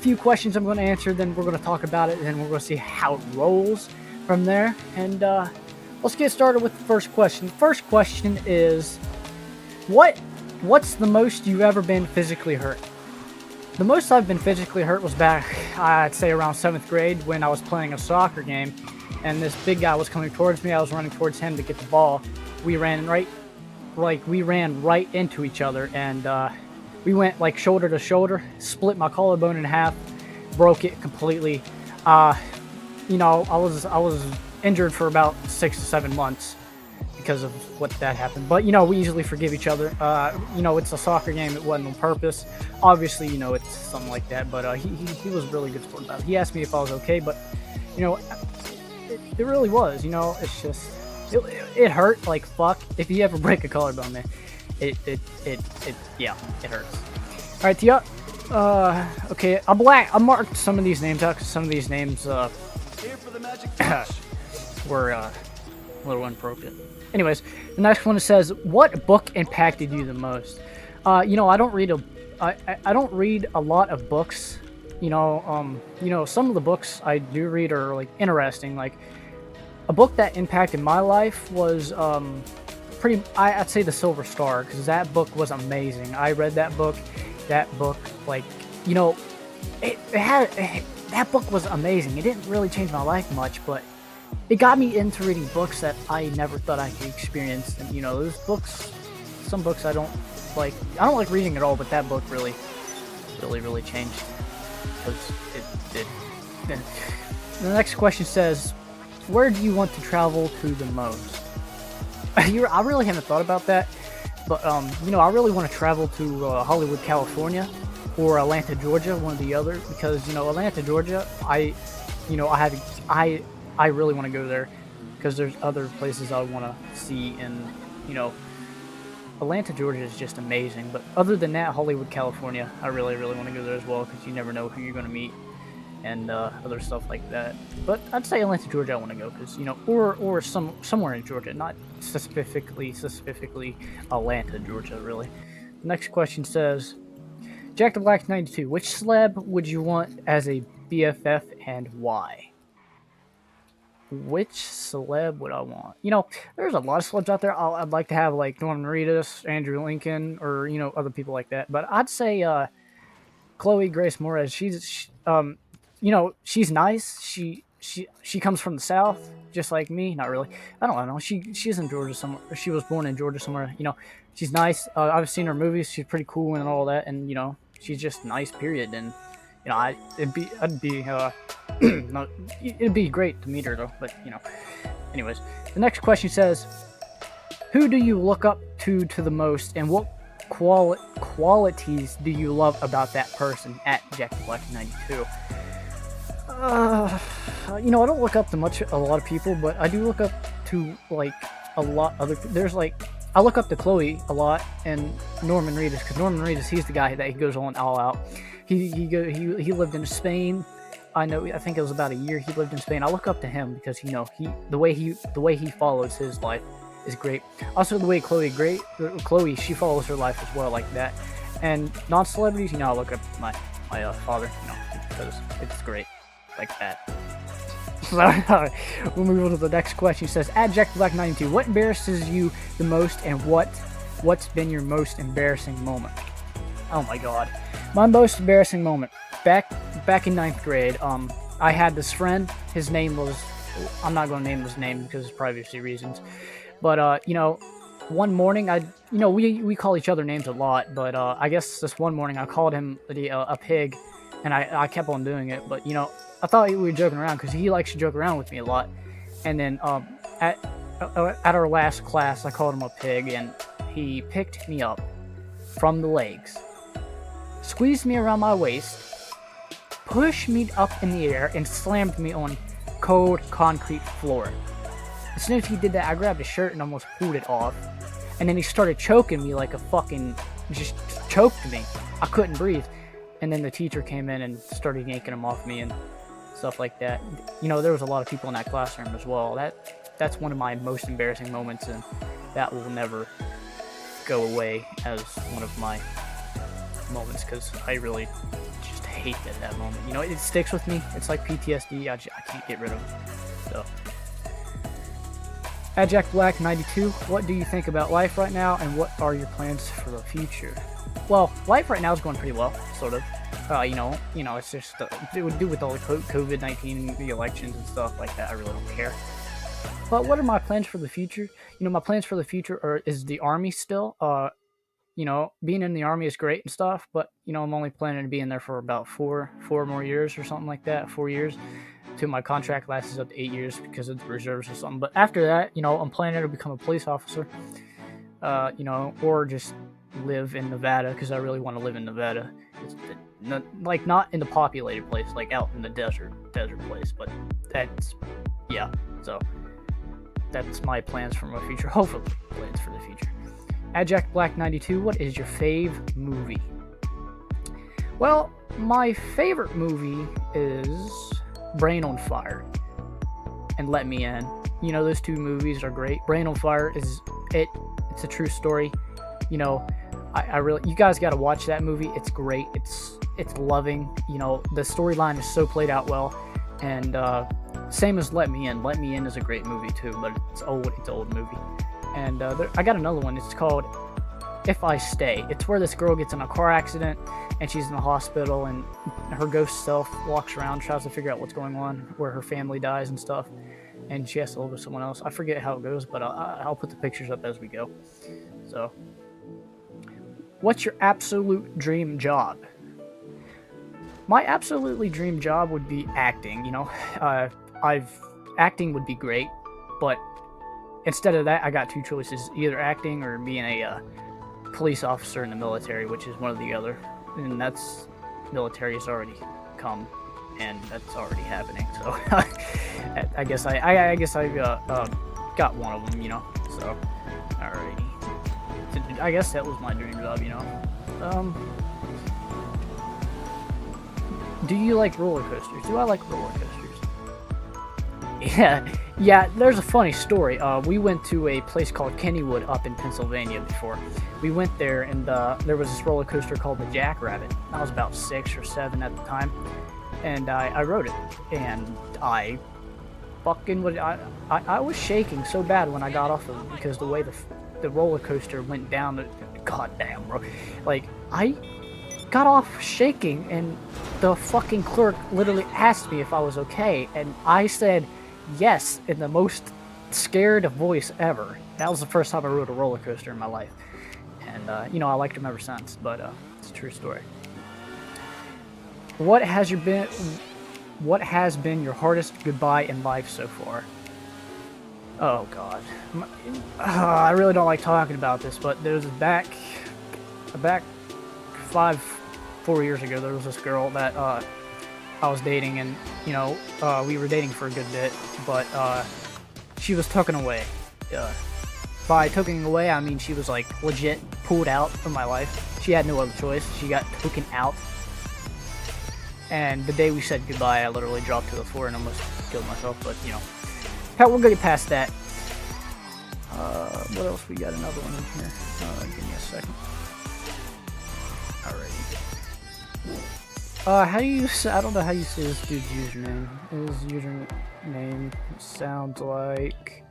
few questions I'm going to answer, then we're going to talk about it, and then we're going to see how it rolls from there. And let's get started with the first question. The first question is, what's the most you've ever been physically hurt? The most I've been physically hurt was back, I'd say around 7th grade, when I was playing a soccer game, and this big guy was coming towards me. I was running towards him to get the ball. We ran right into each other, and we went like shoulder to shoulder, split my collarbone in half, broke it completely. I was injured for about 6 to 7 months because of what that happened. But we usually forgive each other. It's a soccer game. It wasn't on purpose. Obviously, it's something like that. But he was really good sport about it. He asked me if I was okay, but it really was. It's just it hurt like fuck. If you ever break a collarbone, man, it hurts. All right, okay. I marked some of these names out because some of these names were a little inappropriate. Anyways, the next one says, "What book impacted you the most?" I don't read I don't read a lot of books. Some of the books I do read are like interesting. Like a book that impacted my life was I'd say The Silver Star, because that book was amazing. I read that book. That book, that book was amazing. It didn't really change my life much, but it got me into reading books that I never thought I could experience. And those books, some books I don't like reading at all, but that book really changed, because it did. The next question says, where do you want to travel to the most? I really haven't thought about that, but I really want to travel to Hollywood, California, or Atlanta, Georgia, one or the other, because Atlanta, Georgia, I really want to go there because there's other places I want to see, and Atlanta, Georgia is just amazing. But other than that, Hollywood, California, I really want to go there as well, because you never know who you're going to meet and other stuff like that. But I'd say Atlanta, Georgia, I want to go because or somewhere in Georgia, not specifically Atlanta, Georgia, really. The next question says, Jacktheblack92, which celeb would you want as a BFF and why? Which celeb would I want? There's a lot of celebs out there. I'd like to have like Norman Reedus, Andrew Lincoln, or other people like that. But I'd say Chloe Grace Moretz. She's nice. She comes from the South, just like me. Not really. I don't know. She's in Georgia somewhere. She was born in Georgia somewhere. She's nice. I've seen her movies. She's pretty cool and all that. And she's just nice. Period. And it'd be great to meet her though. But anyways, the next question says, who do you look up to the most, and what qualities do you love about that person? At Jacktheblack92. I don't look up to a lot of people, but I do look up to like a lot other. I look up to Chloe a lot, and Norman Reedus, because Norman Reedus, he's the guy that he goes on all out. He lived in Spain. I think it was about a year he lived in Spain. I look up to him because the way he follows his life is great. Also, the way Chloe, she follows her life as well, like that. And non-celebrities, I look up to my father, because it's great, like that. We'll move on to the next question. It says, at Jacktheblack92, what embarrasses you the most, and what's been your most embarrassing moment? Oh my god. My most embarrassing moment. Back in 9th grade, I had this friend. His name was, I'm not going to name his name because of privacy reasons. But, one morning, we call each other names a lot, but I guess this one morning I called him a pig, and I kept on doing it. But, I thought we were joking around because he likes to joke around with me a lot. And then at our last class, I called him a pig, and he picked me up from the legs, squeezed me around my waist, pushed me up in the air, and slammed me on cold concrete floor. As soon as he did that, I grabbed his shirt and almost pulled it off. And then he started choking me like just choked me. I couldn't breathe. And then the teacher came in and started yanking him off me and stuff like that. There was a lot of people in that classroom as well. That's one of my most embarrassing moments, and that will never go away as one of my moments, because I really just hate that moment. You know, it sticks with me. It's like PTSD. I can't get rid of it. So, at Jacktheblack92, what do you think about life right now, and what are your plans for the future? Well, life right now is going pretty well, sort of. You know, it's just it would do with all the COVID-19, the elections and stuff like that. I really don't care. But what are my plans for the future? You know, my plans for the future is the army still. You know, being in the army is great and stuff, but you know, I'm only planning to be in there for about four more years or something like that. 4 years. Till my contract lasts up to 8 years because of the reserves or something. But after that, you know, I'm planning to become a police officer. You know, or just live in Nevada because I really want to live in Nevada. It's not in the populated place, like out in the desert place. But that's yeah. So that's my plans for my future. Hopefully, plans for the future. At Jacktheblack92, what is your fave movie? Well, my favorite movie is Brain on Fire and Let Me In. You know, those two movies are great. Brain on Fire it's a true story. You know, I really, you guys got to watch that movie. It's great. It's loving. You know, the storyline is so played out well, and same as Let Me In. Let Me In is a great movie too, but it's old. It's an old movie. And I got another one. It's called If I Stay. It's where this girl gets in a car accident and she's in the hospital, and her ghost self walks around, tries to figure out what's going on, where her family dies and stuff, and she has to live with someone else. I forget how it goes, but I'll put the pictures up as we go. So, what's your absolute dream job? My absolutely dream job would be acting. You know, acting would be great, but instead of that, I got two choices: either acting or being a police officer in the military, which is one or the other. And that's military has already come, and that's already happening. So I guess I got one of them, you know. So alrighty, I guess that was my dream job, you know. Do you like roller coasters? Do I like roller coasters? Yeah, there's a funny story. We went to a place called Kennywood up in Pennsylvania before. We went there, and there was this roller coaster called the Jackrabbit. I was about 6 or 7 at the time, and I rode it, and I was shaking so bad when I got off of it because the way the roller coaster went down. God damn, bro! Like, I got off shaking, and the fucking clerk literally asked me if I was okay, and I said yes in the most scared voice ever. That was the first time I rode a roller coaster in my life, and you know, I liked them ever since. But it's a true story. What has been your hardest goodbye in life so far? Oh God, I really don't like talking about this, but there's back 4 years ago, there was this girl that I was dating, and you know, we were dating for a good bit, but she was taken away. By taken away, I mean she was like legit pulled out of my life. She had no other choice. She got taken out. And the day we said goodbye, I literally dropped to the floor and almost killed myself. But you know, we're gonna get past that. What else? We got another one in here. Give me a second. Alrighty. How do you say? I don't know how you say this dude's username. His username sounds like.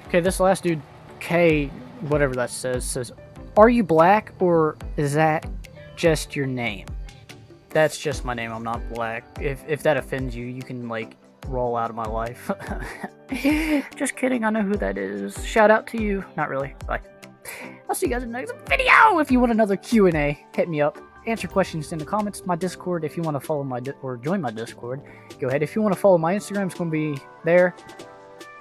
Okay, this last dude, K, whatever that says, "Are you black, or is that just your name?" That's just my name. I'm not black. If that offends you, you can like roll out of my life. Just kidding. I know who that is. Shout out to you. Not really. Bye. I'll see you guys in the next video. If you want another Q&A, hit me up. Answer questions in the comments. My Discord, if you want to follow or join my Discord, go ahead. If you want to follow my Instagram, it's going to be there.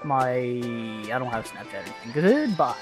I don't have Snapchat or anything. Goodbye.